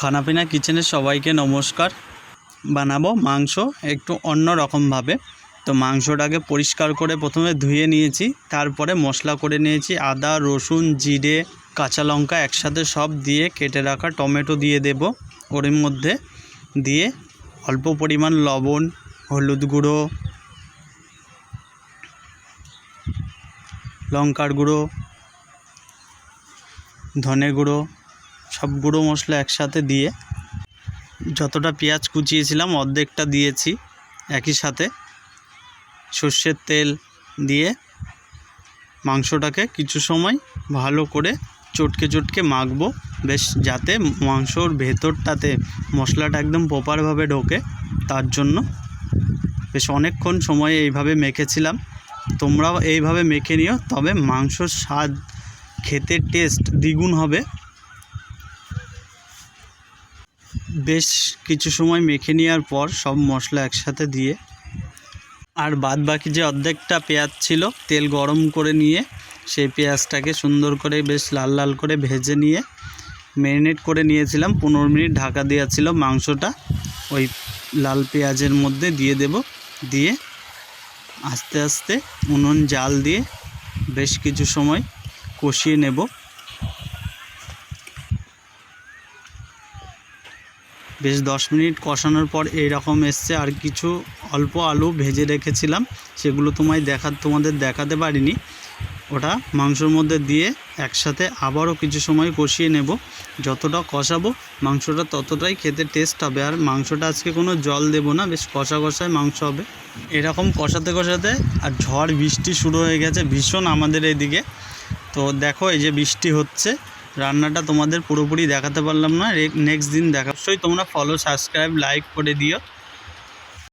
খানাপিনা কিচেনের সবাইকে নমস্কার। বানাবো মাংস একটু অন্য রকমভাবে। তো মাংসটাকে পরিষ্কার করে প্রথমে ধুয়ে নিয়েছি, তারপরে মশলা করে নিয়েছি। আদা, রসুন, জিরে, কাঁচা লঙ্কা একসাথে সব দিয়ে কেটে রাখা টমেটো দিয়ে দেব ওর মধ্যে, দিয়ে অল্প পরিমাণ লবণ, হলুদ গুঁড়ো, লঙ্কার গুঁড়ো, ধনে গুঁড়ো, সব গুঁড়ো মশলা একসাথে দিয়ে যতটা পেঁয়াজ কুচিয়েছিলাম অর্ধেকটা দিয়েছি। একই সাথে সর্ষের তেল দিয়ে মাংসটাকে কিছু সময় ভালো করে চটকে চটকে মাখবো, বেশ যাতে মাংসর ভেতরটাতে মশলাটা একদম প্রপারভাবে ঢোকে। তার জন্য বেশ অনেকক্ষণ সময় এইভাবে মেখেছিলাম। তোমরাও এইভাবে মেখে নিও, তবে মাংসর স্বাদ, খেতে টেস্ট দ্বিগুণ হবে। বেশ কিছু সময় মেখে নেওয়ার পর সব মশলা একসাথে দিয়ে আর বাদ বাকি যে অর্ধেকটা পেঁয়াজ ছিল, তেল গরম করে নিয়ে সেই পেঁয়াজটাকে সুন্দর করে বেশ লাল লাল করে ভেজে নিয়ে ম্যারিনেট করে নিয়েছিলাম। 15 মিনিট ঢাকা দেওয়া ছিল। মাংসটা ওই লাল পেঁয়াজের মধ্যে দিয়ে দেব, দিয়ে আস্তে আস্তে উনুন জাল দিয়ে বেশ কিছু সময় কষিয়ে নেব। বেশ 10 মিনিট কষানোর পর এইরকম এসছে। আর কিছু অল্প আলু ভেজে রেখেছিলাম, সেগুলো তোমাদের দেখাতে পারিনি। ওটা মাংসর মধ্যে দিয়ে একসাথে আবারও কিছু সময় কষিয়ে নেব। যতটা কষাবো মাংসটা ততটাই খেতে টেস্ট হবে। আর মাংসটা আজকে কোনো জল দেব না, বেশ কষা কষায় মাংস হবে। এরকম কষাতে কষাতে আর ঝড় বৃষ্টি শুরু হয়ে গেছে ভীষণ আমাদের এদিকে। তো দেখো এই যে বৃষ্টি হচ্ছে, রান্নাটা তোমাদের পুরোপুরি দেখাতে পারলাম না, নেক্সট দিন দেখা। অবশ্যই তোমরা ফলো, সাবস্ক্রাইব, লাইক করে দিও।